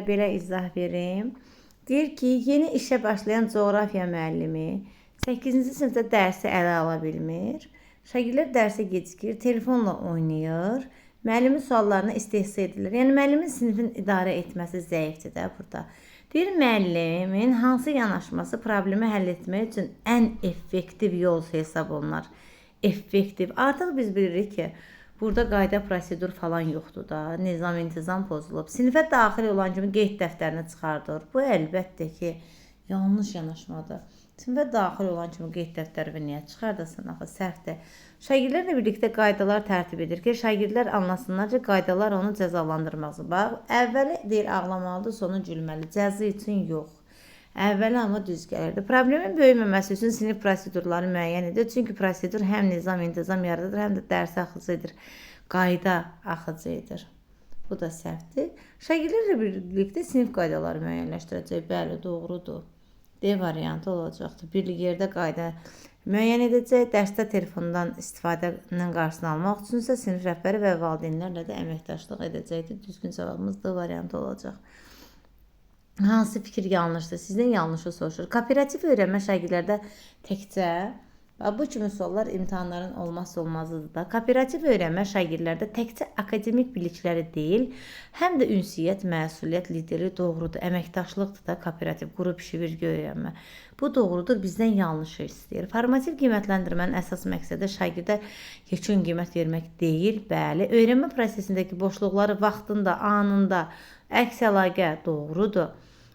belə izah verim. Deyir ki, yeni işə başlayan coğrafiya müəllimi 8-ci sinifdə dərsi ələ ala bilmir. Şagirdlər dərsə gecikir, telefonla oynayır. Müəllimin suallarına istehza edilir. Yəni müəllimin sinifin idarə etməsi zəifdir də burada. Deyir, müəllimin hansı yanaşması problemi həll etmək üçün ən effektiv yol hesab olunar. Effektiv. Artıq biz bilirik ki, burada qayda, prosedur falan yoxdur da. Nizam, intizam pozulub. Sinifə daxil olan kimi qeyd dəftərini çıxardır. Bu əlbəttə ki, yanlış yanaşmadır. Sinifə daxil olan kimi qeyd dəftərini niyə çıxardasın? Axı səhvdir. Şagirdlərlə birlikdə qaydalar tərtib edir ki, şagirdlər anlasınlar ki, qaydalar onu cəzalandırmazdır. Bax, əvvəli deyir ağlamalıdır, sonu gülməli. Cəza üçün yox. Əvvəli amma düz gəlirdi. Problemin böyüməməsi üçün sinif prosedurları müəyyən edir. Çünki prosedur həm nizam, intizam yaradır, həm də dərsi axıcı edir. Qayda axıcı edir. Bu da səhvdir. Şagirdlərlə birlikdə sinif qaydaları müəyyənləşdirəcək. Bəli, doğrudur. D variantı olacaqdır. Bir yerdə qayda müəyyən edəcək. Dərsdə telefondan istifadənin qarşısını almaq üçünsə sinif rəhbəri və valideynlərlə də əməkdaşlıq edəcəkdir. Düzgün cavabımız D variantı olacaq. Hansı fikir yanlışdır? Sizdən yanlışı soruşur. Kooperativ öyrənmə şagirdlərdə təkcə bu kimi suallar imtahanların olmazsa olmazıdır da. Kooperativ öyrənmə şagirdlərdə təkcə akademik bilikləri deyil, həm də ünsiyyət, məsuliyyət, liderlik doğrudur. Əməkdaşlıqdır da kooperativ, qrup işi, vergi öyrənmə. Bu doğrudur, bizdən yanlışı istəyir. Formativ qiymətləndirmənin əsas məqsədi şagirdə yekun qiymət vermək deyil, bəli. Öyrənmə prosesindəki boşluqları vaxtında, anında, əks əlaqə doğrudur.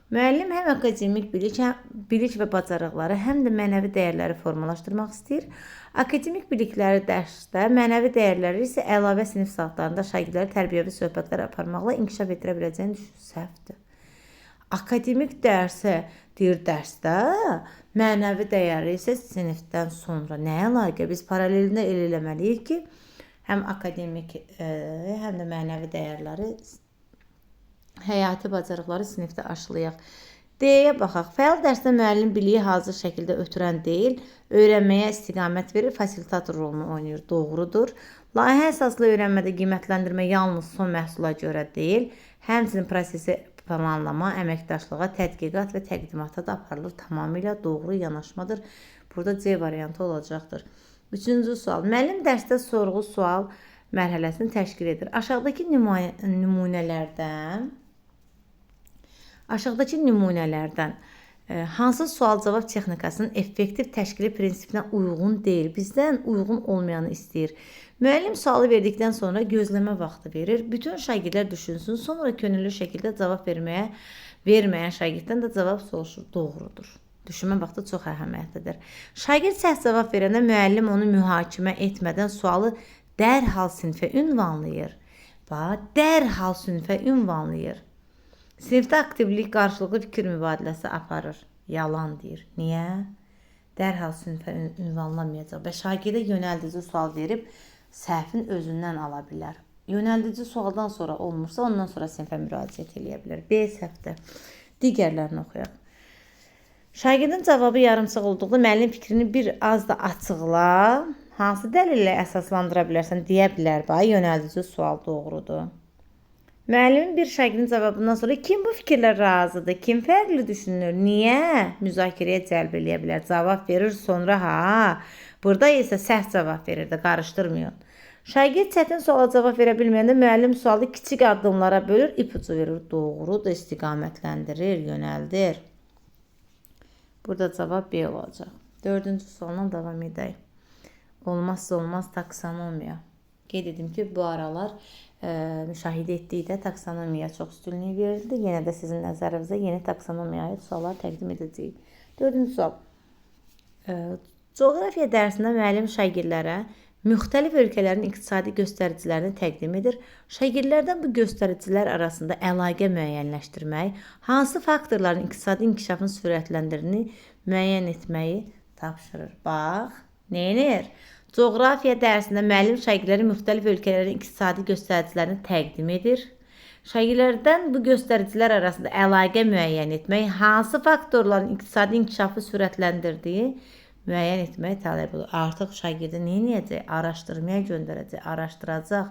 Müəllim həm akademik bilik və bacarıqları, həm də mənəvi dəyərləri formalaşdırmaq istəyir. Akademik bilikləri dərsdə, mənəvi dəyərləri isə əlavə sinif saatlarında şagirdləri tərbiyəvi söhbətlər aparmaqla inkişaf etdirə biləcəyini düşün, səhvdir. Akademik dərsə deyir dərsdə, mənəvi dəyəri isə sinifdən sonra. Nə əlaqə? Biz paralelində eləməliyik ki, həm akademik, həm də mənəvi dəyərləri həyati bacarıqları sinifdə aşılayaq. D-yə baxaq. Fəal dərsdə müəllim biliyi hazır şəkildə ötürən deyil, öyrənməyə istiqamət verir, fasilitator rolunu oynayır. Doğrudur. Layihə əsaslı öyrənmədə qiymətləndirmə yalnız son məhsula görə deyil, həmçinin prosesi planlama, əməkdaşlığa, tədqiqat və təqdimata da aparılır. Tamamilə doğru yanaşmadır. Burada C variantı olacaqdır. Üçüncü sual. Müəllim dərsdə sorğu sual mərhələsini təşkil edir. Aşağıdakı nümunələrdən hansı sual-cavab texnikasının effektiv təşkili prinsipinə uyğun deyil, bizdən uyğun olmayanı istəyir. Müəllim sualı verdikdən sonra gözləmə vaxtı verir. Bütün şagirdlər düşünsün, sonra könüllü şəkildə cavab verməyən şagirddən də cavab soruşur. Doğrudur. Düşünmə vaxtı çox əhəmiyyətlidir. Şagird səhv cavab verəndə müəllim onu mühakimə etmədən sualı dərhal sinifə ünvanlayır. Dərhal sinifə ünvanlayır. Sinifdə aktivlik qarşılıqlı fikir mübadiləsi aparır. Yalan deyir. Niyə? Dərhal sinifə ünvanlamayacaq və şagirdə yönəldici sual verib səhvin özündən ala bilər. Yönəldici sualdan sonra olmursa, ondan sonra sinifə müraciət edə bilər. B səhvdir. Digərlərini oxuyaq. Şagirdin cavabı yarımçıq olduqda müəllim fikrini bir az da açıqla. Hansı dəlillə əsaslandıra bilərsən deyə bilər. Yönəldici sual doğrudur. Müəllimin bir şagirdin cavabından sonra kim bu fikirlə razıdır, kim fərqli düşünür, niyə müzakirəyə cəlb eləyə bilər, cavab verir sonra Burada isə səhv cavab verir də, qarışdırmayın. Şagird çətin suala cavab verə bilməyəndə müəllim sualı kiçik addımlara bölür, ipucu verir, doğrudur, istiqamətləndirir, yönəldir. Burada cavab B olacaq. Dördüncü sualdan davam edək. Olmazsa olmaz taksonomiya. Qeyd edim ki, bu aralar müşahidə etdikdə taksonomiyaya çox üstünlük verildi. Yenə də sizin nəzərinizə yeni taksonomiyaya aid suallar təqdim edəcəyik. Dördüncü sual. Coğrafiya dərsində müəllim şagirdlərə müxtəlif ölkələrin iqtisadi göstəricilərini təqdim edir. Şagirdlərdən bu göstəricilər arasında əlaqə müəyyənləşdirmək, hansı faktorların iqtisadi inkişafın sürətləndirini müəyyən etməyi tapşırır. Bax, neyinir? Coğrafiya dərsində müəllim şagirdlərə müxtəlif ölkələrin iqtisadi göstəricilərini təqdim edir. Şagirdlərdən bu göstəricilər arasında əlaqə müəyyən etmək, hansı faktorların iqtisadi inkişafı sürətləndirdiyi müəyyən etmək tələb olur. Artıq şagirdi nə edəcək? Araşdırmaya göndərəcək, araşdıracaq.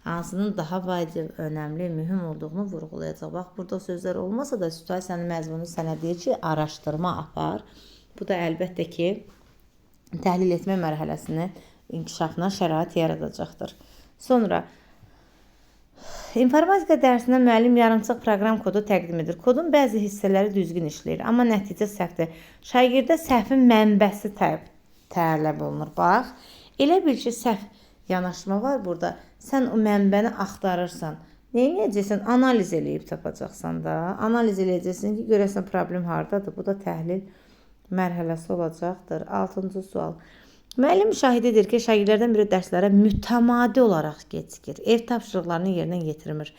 hansının daha vacib, önəmli, mühüm olduğunu vurğulayacaq. Bax, burada sözlər olmasa da situasiyanın məzmunu sənə deyir ki, araşdırma apar. Bu da əlbəttə ki, təhlil etmə mərhələsinin inkişafına şərait yaradacaqdır. Sonra, informatika dərsində müəllim yarımçıq proqram kodu təqdim edir. Kodun bəzi hissələri düzgün işləyir, amma nəticə səhvdir. Şagirdə səhvin mənbəsi tələb olunur. Bax, elə bil ki, səhv yanaşma var burada. Sən o mənbəni axtarırsan. Nə edəcəksən? Analiz eləyib tapacaqsan da. Analiz eləyəcəksən ki, görəsən problem hardadır. Bu da təhlil mərhələsi olacaqdır. 6-cı sual. Müəllim müşahidə edir ki, şagirdlərdən biri dərslərə mütəmadi olaraq gecikir. Ev tapşırıqlarını yerinə yetirmir.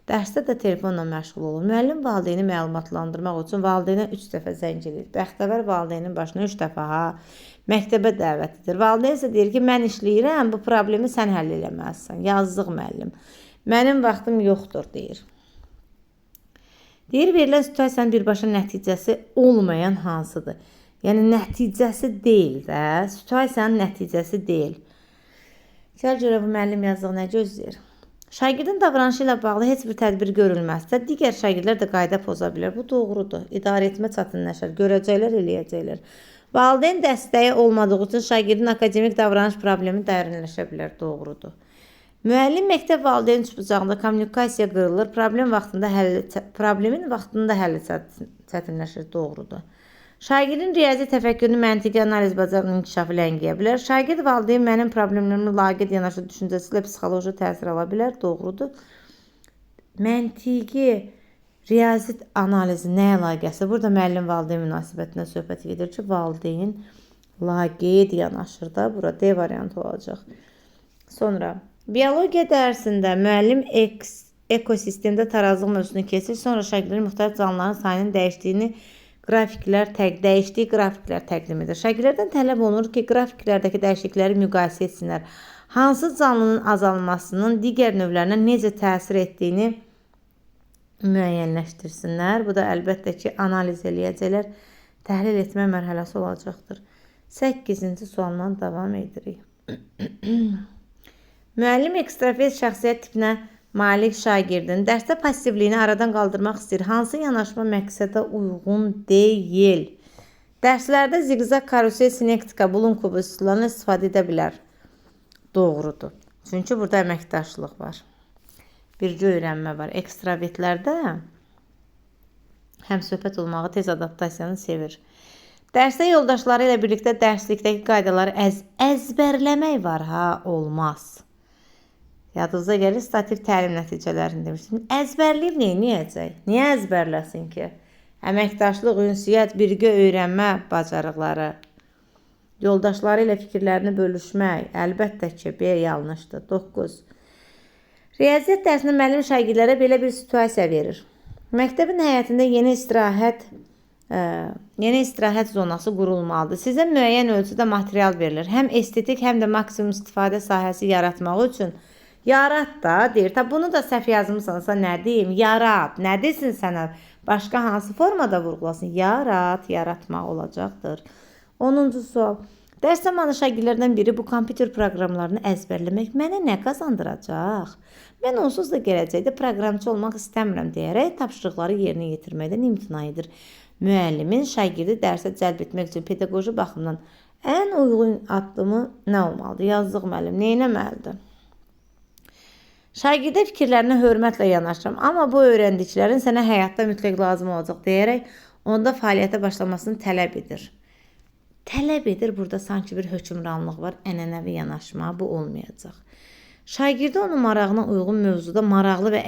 Dərsdə də telefonla məşğul olur. Müəllim valideyni məlumatlandırmaq üçün valideynə 3 dəfə zəng edir. Bəxtəvər valideynin başına 3 dəfə məktəbə dəvət edir. Valideyn isə deyir ki, mən işləyirəm, bu problemi sən həll eləməlisən. Yazıq müəllim. Mənim vaxtım yoxdur, deyir. Deyir, verilən situasiyanın birbaşa nəticəsi olmayan hansıdır? Yəni, nəticəsi deyil də, situasiyanın nəticəsi deyil. Gəl görə bu müəllim yazdığı nə gözləyir? Şagirdin davranışı ilə bağlı heç bir tədbir görülməzsə, digər şagirdlər də qayda poza bilər. Bu doğrudur. İdarə etmə çətinləşər, görəcəklər, eləyəcəklər. Valideyn dəstəyi olmadığı üçün şagirdin akademik davranış problemi dərinləşə bilər. Doğrudur. Müəllim məktəb valideyn bucağında kommunikasiya qırılır, problemin vaxtında həlli çətinləşir. Doğrudur. Şagirdin riyazi təfəkkürünü, məntiqi analiz bacarığının inkişafı ləngiyə bilər. Şagird valideyn mənim problemlərimə laqeyd yanaşır düşüncəsi ilə psixoloji təsir ala bilər. Doğrudur. Məntiqi riyazi analizi nə əlaqəsi? Burada müəllim valideyn münasibətinə söhbət gedir ki, valideyn laqeyd yanaşır da. Burada D variantı olacaq. Sonra, biologiya dərsində müəllim ekosistemdə tarazlıq mövzusunu keçir. Sonra şagirdlərin müxtəlif canlıların sayının dəyişdiyi qrafiklər təqdim edir. Şagirdlərdən tələb olunur ki, qrafiklərdəki dəyişiklikləri müqayisə etsinlər. Hansı canlının azalmasının digər növlərinə necə təsir etdiyini müəyyənləşdirsinlər. Bu da əlbəttə ki, analiz eləyəcəklər. Təhlil etmə mərhələsi olacaqdır. 8-ci sualdan davam edirik. Müəllim ekstravert şəxsiyyət tipinə malik şagirdin dərsdə passivliyini aradan qaldırmaq istəyir. Hansı yanaşma məqsədə uyğun deyil? Dərslərdə ziqzaq, karusel, sinektika, bulun kubu üsullarını istifadə edə bilər. Doğrudur. Çünki burada əməkdaşlıq var. Birgə öyrənmə var. Ekstravertlərdə həm söhbət olmağı, tez adaptasiyanı sevir. Dərsdə yoldaşları ilə birlikdə dərslikdəki qaydaları əzbərləmək var, olmaz. Yadınıza gəlir, statik təlim nəticələrini demişdim. Əzbərləyib neyəcək? Niyə əzbərləsin ki? Əməkdaşlıq, ünsiyyət, birgə öyrənmə bacarıqları, yoldaşları ilə fikirlərini bölüşmək, əlbəttə ki, B yanlışdır. 9. Riyaziyyat dərsində müəllim şagirdlərə belə bir situasiya verir. Məktəbin həyətində yeni istirahət zonası qurulmalıdır. Sizə müəyyən ölçüdə material verilir. Həm estetik, həm də maksimum istifadə sahəsi yaratmaq üçün yarat da, deyir. Bunu da səhv yazmışsansa nə deyim? Yarat. Nə desin sənə? Başqa hansı formada vurğulasın? Yarat, yaratmaq olacaqdır. 10-cu sual. Dərs zamanı şagirdlərdən biri bu kompüter proqramlarını əzbərləmək mənə nə qazandıracaq? Mən onsuz da gələcəkdə proqramçı olmaq istəmirəm deyərək tapşırıqları yerinə yetirməkdən imtina edir. Müəllimin şagirdi dərsə cəlb etmək üçün pedaqoji baxımdan ən uyğun addımı nə olmalıdır? Yazdıq müəllim, nə etməlidir? Şagirdə fikirlərinə hörmətlə yanaşıram, amma bu öyrəndiklərin sənə həyatda mütləq lazım olacaq deyərək onda fəaliyyətə başlamasını tələb edir. Tələb edir, burada sanki bir hökmranlıq var, ənənəvi yanaşma, bu olmayacaq. Şagirdə onun marağına uyğun mövzuda maraqlı və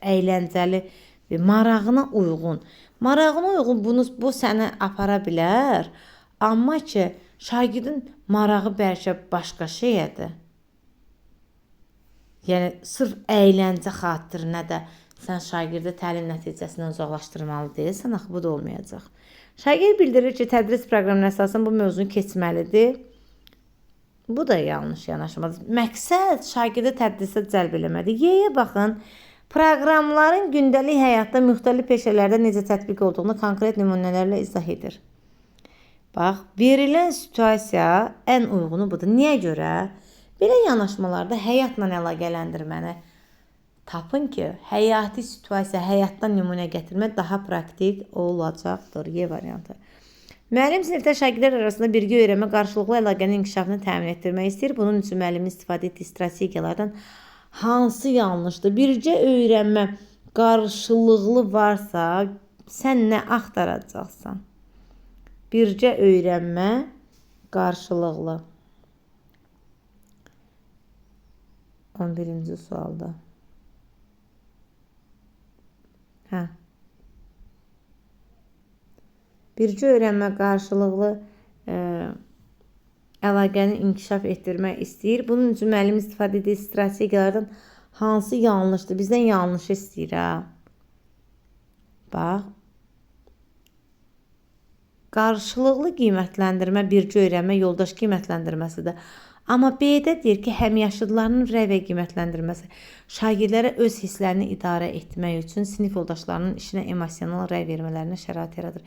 əyləncəli və marağına uyğun. Marağına uyğun bu səni apara bilər, amma ki, şagirdin marağı bəlkə başqa şeyədir. Yəni, sırf əyləncə xatirinə də sən şagirdi təlim nəticəsindən uzaqlaşdırmalı deyilsən, axı bu da olmayacaq. Şagird bildirir ki, tədris proqramına əsasən bu mövzunu keçməlidir. Bu da yanlış yanaşmadır. Məqsəd şagirdi tədrisə cəlb eləmədir. Y-yə baxın, proqramların gündəlik həyatda müxtəlif peşələrdə necə tətbiq olduğunu konkret nümunələrlə izah edir. Bax, verilən situasiya ən uyğunu budur. Niyə görə? Belə yanaşmalarda həyatla əlaqələndirməni tapın ki, həyati situasiya, həyatdan nümunə gətirmək daha praktik olacaqdır. Y variantı. Müəllim sinifdə şagirdlər arasında birgə öyrənmə, qarşılıqlı əlaqənin inkişafını təmin etdirmək istəyir. Bunun üçün müəllimin istifadə etdiyi strategiyalardan hansı yanlışdır? Birgə öyrənmə qarşılıqlı varsa, sən nə axtaracaqsan? Birgə öyrənmə qarşılıqlı. 11-ci sualda. Birgə öyrənmə qarşılıqlı əlaqəni inkişaf etdirmək istəyir. Bunun üçün müəllim istifadə etdiyi strategiyalardan hansı yanlışdır? Bizdən yanlış istəyir, ha? Bax. Qarşılıqlı qiymətləndirmə, birgə öyrənmə yoldaş qiymətləndirməsidir. Amma B-də deyir ki, həmyaşıdlarının rəy və qiymətləndirməsi şagirdlərə öz hisslərini idarə etmək üçün sinif yoldaşlarının işinə emosional rəy vermələrinə şərait yaradır.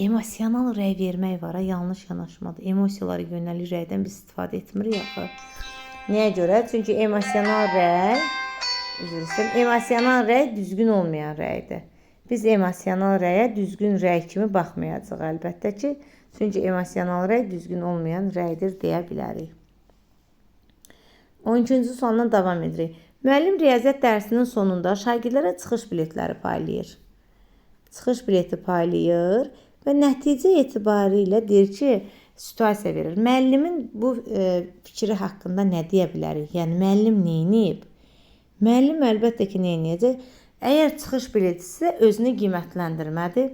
Emosional rəy vermək var, yanlış yanaşmadır. Emosiyalara yönəlik rəydən biz istifadə etmirik axı. Nəyə görə? Çünki emosional rəy düzgün olmayan rəydir. Biz emosional rəyə düzgün rəy kimi baxmayacaq əlbəttə ki. Çünki emosional rəy düzgün olmayan rəydir deyə bilərik. 12-ci sualdan davam edirik. Müəllim riyaziyyat dərsinin sonunda şagirdlərə çıxış biletləri paylayır. Çıxış bileti paylayır və nəticə etibarilə deyir ki, situasiya verir. Müəllimin bu fikri haqqında nə deyə bilərik? Yəni, müəllim neyniyib? Müəllim əlbəttə ki, neyniyəcək? Əgər çıxış biletisə özünü qiymətləndirmədir,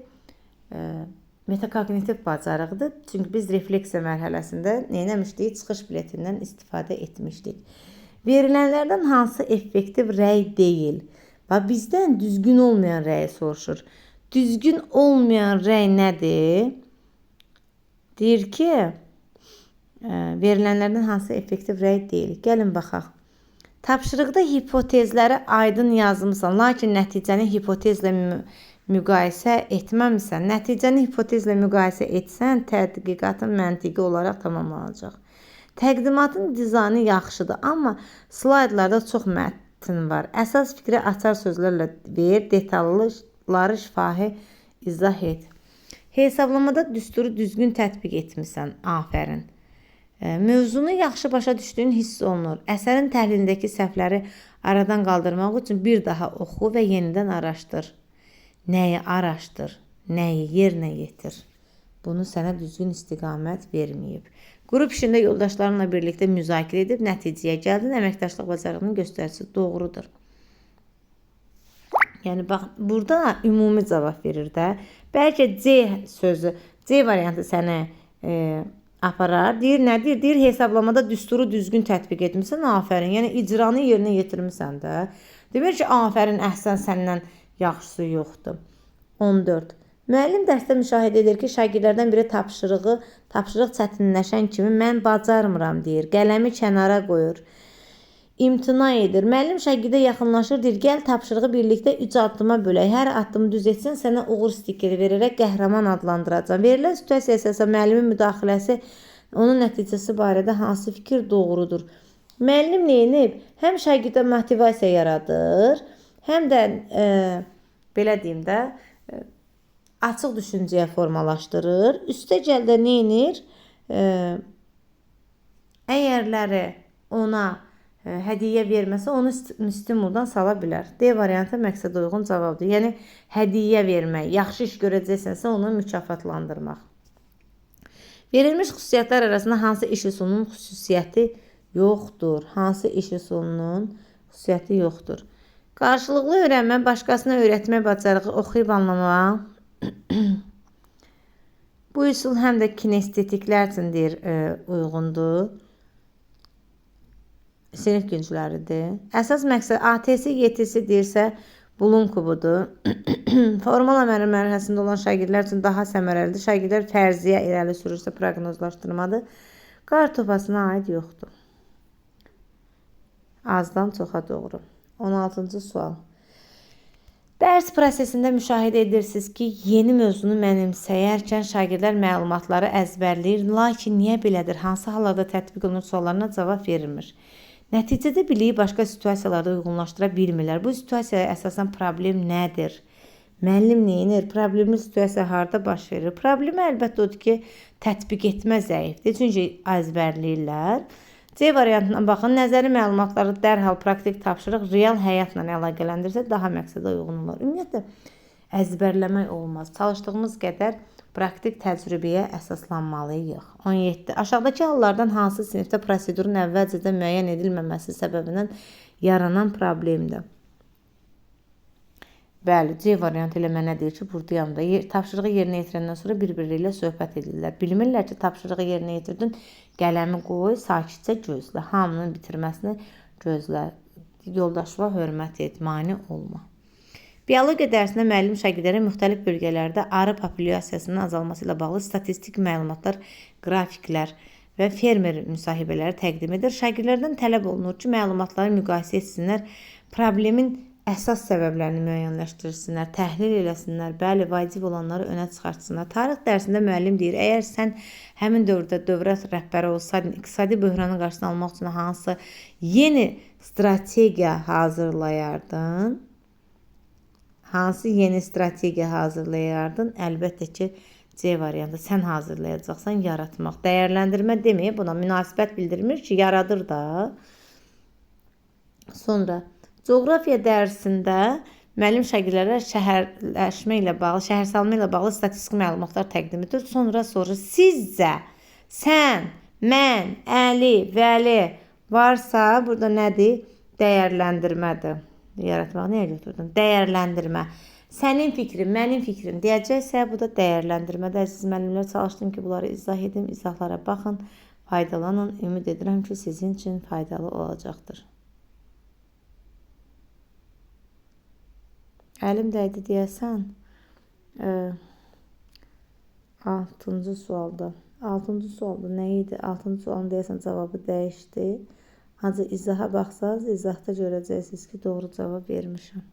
metakognitiv bacarıqdır. Çünki biz refleksiya mərhələsində neynəmişdik? Çıxış biletindən istifadə etmişdik. Verilənlərdən hansı effektiv rəy deyil? Bizdən düzgün olmayan rəyi soruşur. Düzgün olmayan rəy nədir? Deyir ki, verilənlərdən hansı effektiv rəy deyil? Gəlin baxaq. Tapşırıqda hipotezləri aydın yazmısan, lakin nəticəni hipotezlə müqayisə etməmisən. Nəticəni hipotezlə müqayisə etsən, tədqiqatın məntiqi olaraq tamamlanacaq. Təqdimatın dizaynı yaxşıdır, amma slaydlarda çox mətn var. Əsas fikri açar sözlərlə ver, detalları şifahi izah et. Hesablamada düsturu düzgün tətbiq etmisən. Afərin. Mövzunu yaxşı başa düşdüyün hiss olunur. Əsərin təhlilindəki səhvləri aradan qaldırmaq üçün bir daha oxu və yenidən araşdır. Nəyi araşdır, nəyi yerinə yetir. Bunu sənə düzgün istiqamət verməyib. Qrup işində yoldaşlarınla birlikdə müzakirə edib nəticəyə gəldin, əməkdaşlıq bacarığının göstəricisi doğrudur. Yəni, bax, burada ümumi cavab verir də. Bəlkə C variantı sənə aparar. Deyir, nə deyir? Deyir, hesablamada düsturu düzgün tətbiq etmirsən, afərin. Yəni, icranı yerinə yetirmirsən də. Demir ki, afərin, əhsən səndən yaxşısı yoxdur. 14. Müəllim dərsdə müşahidə edir ki, şagirdlərdən biri tapşırıq çətinləşən kimi mən bacarmıram deyir. Qələmi kənara qoyur. İmtina edir. Müəllim şagirdə yaxınlaşır, deyir, gəl tapşırığı birlikdə 3 addıma bölək. Hər addımı düz etsən, sənə uğur stikeri verərək qəhrəman adlandıracaq. Verilən situasiya əsasında müəllimin müdaxiləsi onun nəticəsi barədə hansı fikir doğrudur? Müəllim neyinib? Həm şagirdə motivasiya yaradır, həm də belə deyim də açıq düşüncəyə formalaşdırır. Üstəgəl də neyinir? Əgərləri ona hədiyyə verməsə, onu stimuldan sala bilər. D variantı məqsədə uyğun cavabdır. Yəni, hədiyyə vermək, yaxşı iş görəcəksənsə, onu mükafatlandırmaq. Verilmiş xüsusiyyətlər arasında hansı iş üsulunun xüsusiyyəti yoxdur? Hansı iş üsulunun xüsusiyyəti yoxdur? Qarşılıqlı öyrənmə, başqasına öyrətmək bacarığı, oxuyub anlamaq. Bu üsul həm də kinestetiklər üçün uyğundur. Sinif güncləridir. Əsas məqsəd ATS, YTS deyirsə, Bloom kubudur. Formal əməli mərhələsində olan şagirdlər üçün daha səmərəlidir. Şagirdlər fərziyyə irəli sürürsə proqnozlaşdırmadır. Qar topasına aid yoxdur. Azdan çoxa doğru. 16-cı sual. Dərs prosesində müşahidə edirsiniz ki, yeni mövzunu mənimsəyərkən şagirdlər məlumatları əzbərləyir, lakin niyə belədir, hansı hallarda tətbiq olunur suallarına cavab verilmir. Nəticədə biliyi başqa situasiyalarda uyğunlaşdıra bilmirlər. Bu situasiyaya əsasən problem nədir? Müəllim neyinir? Problemli situasiya harda baş verir? Problemi əlbəttə odur ki, tətbiq etmə zəifdir, çünki əzbərləyirlər. C variantına baxın. Nəzəri məlumatları dərhal praktik tapşırıq real həyatla əlaqələndirsə daha məqsədə uyğun olar. Ümumiyyətlə, əzbərləmək olmaz. Çalışdığımız qədər praktik təcrübəyə əsaslanmalıyıq. 17. Aşağıdakı hallardan hansı sinifdə prosedurun əvvəlcədən müəyyən edilməməsi səbəbindən yaranan problemdir? Bəli, C variantı ilə mənə deyir ki, buradayam da. Tapşırığı yerinə yetirəndən sonra bir-biri ilə söhbət edirlər. Bilmirlər ki, tapşırığı yerinə yetirdin, qələmi qoy, sakitcə gözlə. Hamının bitirməsini gözlə. Yoldaşına hörmət et, mane olma. Biologiya dərsində müəllim şagirdlərə müxtəlif bölgələrdə arı populyasiyasının azalması ilə bağlı statistik məlumatlar, qrafiklər və fermer müsahibələri təqdim edir. Şagirdlərdən tələb olunur ki, məlumatları müqayisə etsinlər, problemin əsas səbəblərini müəyyənləşdirsinlər, təhlil eləsinlər, bəli, vacib olanları önə çıxartsınlar. Tarix dərsində müəllim deyir, əgər sən həmin dövrdə dövrə rəhbəri olsaydın, iqtisadi böhranın qarşısını almaq üçün hansı yeni strategiya hazırlayardın? Hansı yeni strategiya hazırlayardın? Əlbəttə ki, C variantı sən hazırlayacaqsan, yaratmaq. Dəyərləndirmə deməyib, buna münasibət bildirmir ki, yaradır da. Sonra coğrafiya dərsində müəllim şagirdlərə şəhərləşmə ilə bağlı, şəhərsalma ilə bağlı statistik məlumatlar təqdim edir. Sonra sizcə, sən, mən, Əli, Vəli varsa, burada nədir? Dəyərləndirmədir. Yaratmaq nəyə götürdün? Dəyərləndirmə. Sənin fikrin, mənim fikrim deyəcəksə, bu da dəyərləndirmədə. Əziz müəllimlər, çalışdım ki, bunları izah edim. İzahlara baxın, faydalanın. Ümid edirəm ki, sizin üçün faydalı olacaqdır. Əlim dəydi deyəsən. 6-cı sualda. 6-cı sualda nə idi? 6-cı sualın deyəsən cavabı dəyişdi. Ancaq izaha baxsaz, izahda görəcəksiniz ki, doğru cavab vermişəm.